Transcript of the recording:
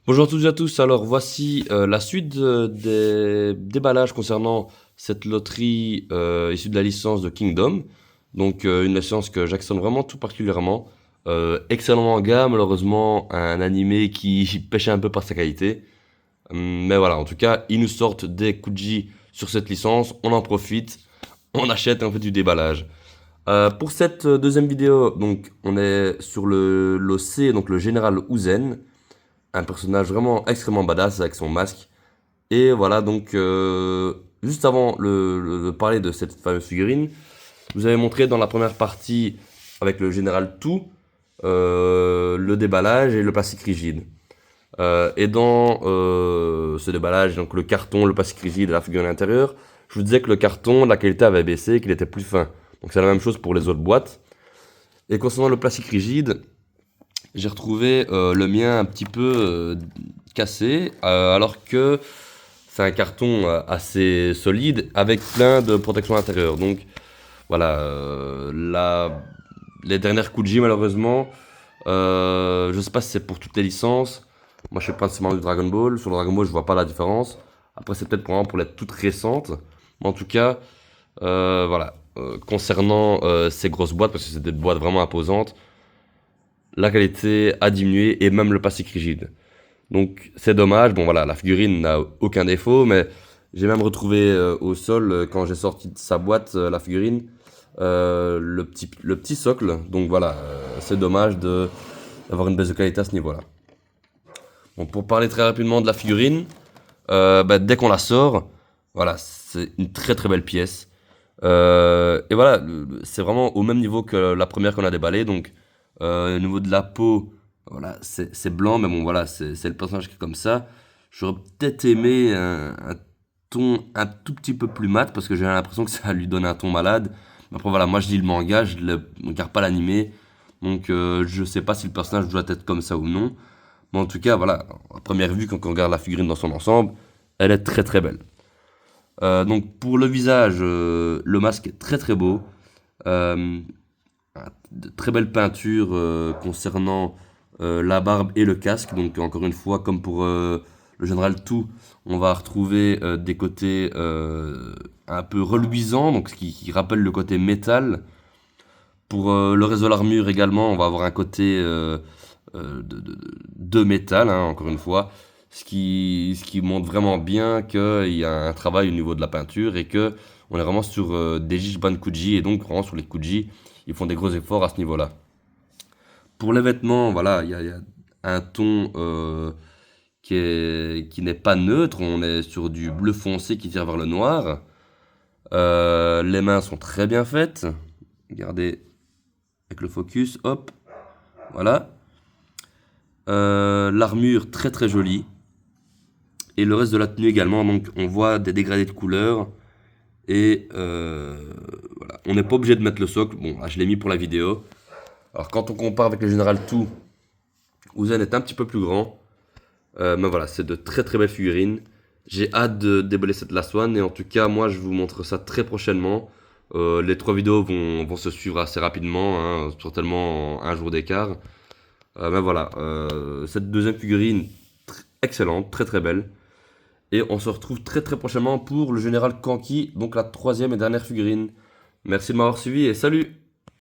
Bonjour à toutes et à tous, alors voici la suite des déballages concernant cette loterie issue de la licence de Kingdom. Donc une licence que j'accède vraiment tout particulièrement. Excellent manga, malheureusement un animé qui pêchait un peu par sa qualité. Mais voilà, en tout cas, ils nous sortent des Kuji sur cette licence, on en profite, on achète et on fait du déballage. Pour cette deuxième vidéo, donc on est sur le l'OC, donc le général Uzen, un personnage vraiment extrêmement badass avec son masque. Et voilà, donc juste avant de parler de cette fameuse figurine, je vous avais montré dans la première partie avec le général Tout, le déballage et le plastique rigide. Et dans ce déballage, donc le carton, le plastique rigide et la figurine intérieure, je vous disais que le carton, la qualité avait baissé, qu'il était plus fin. Donc c'est la même chose pour les autres boîtes. Et concernant le plastique rigide, j'ai retrouvé le mien un petit peu cassé, alors que c'est un carton assez solide avec plein de protections intérieures. Donc voilà, les dernières Kuji malheureusement, je sais pas si c'est pour toutes les licences. Moi je fais principalement du Dragon Ball. Sur le Dragon Ball je vois pas la différence. Après c'est peut-être pour les toutes récentes. Mais en tout cas, voilà. Concernant ces grosses boîtes, parce que c'est des boîtes vraiment imposantes, la qualité a diminué et même le plastique rigide. Donc c'est dommage. Bon voilà, la figurine n'a aucun défaut, mais j'ai même retrouvé au sol, quand j'ai sorti de sa boîte, la figurine, le petit socle. Donc voilà, c'est dommage d'avoir une baisse de qualité à ce niveau-là. Bon, pour parler très rapidement de la figurine, dès qu'on la sort, voilà, c'est une très très belle pièce. Et voilà, c'est vraiment au même niveau que la première qu'on a déballée. Donc, au niveau de la peau, voilà, c'est blanc, mais bon, voilà, c'est le personnage qui est comme ça. J'aurais peut-être aimé un ton un tout petit peu plus mat parce que j'ai l'impression que ça lui donne un ton malade. Mais après, voilà, moi je lis le manga, je ne regarde pas l'animé. Donc, je sais pas si le personnage doit être comme ça ou non. Mais en tout cas, voilà, à première vue, quand on regarde la figurine dans son ensemble, elle est très très belle. Donc pour le visage, le masque est très très beau. Euh, de très belle peinture concernant la barbe et le casque. Donc encore une fois, comme pour le général Tout, on va retrouver des côtés un peu reluisants, donc ce qui rappelle le côté métal. Pour le reste de l'armure également, on va avoir un côté de métal, hein, encore une fois, ce qui montre vraiment bien qu'il y a un travail au niveau de la peinture et que on est vraiment sur des Jijban Kuji, et donc vraiment sur les Kuji, ils font des gros efforts à ce niveau-là. Pour les vêtements, voilà, il y a un ton qui n'est pas neutre, on est sur du bleu foncé qui tire vers le noir. Les mains sont très bien faites. Regardez avec le focus, hop, voilà. L'armure très très jolie. Et le reste de la tenue également, donc on voit des dégradés de couleurs. Et voilà, on n'est pas obligé de mettre le socle. Bon, là, je l'ai mis pour la vidéo. Alors quand on compare avec le Général Tout, Uzen est un petit peu plus grand. Mais voilà, c'est de très très belles figurines. J'ai hâte de déballer cette Last One. Et en tout cas, moi je vous montre ça très prochainement. Les trois vidéos vont se suivre assez rapidement, hein, certainement en un jour d'écart. Mais voilà, cette deuxième figurine, excellente, très très belle. Et on se retrouve très très prochainement pour le général Kanki, donc la troisième et dernière figurine. Merci de m'avoir suivi et salut!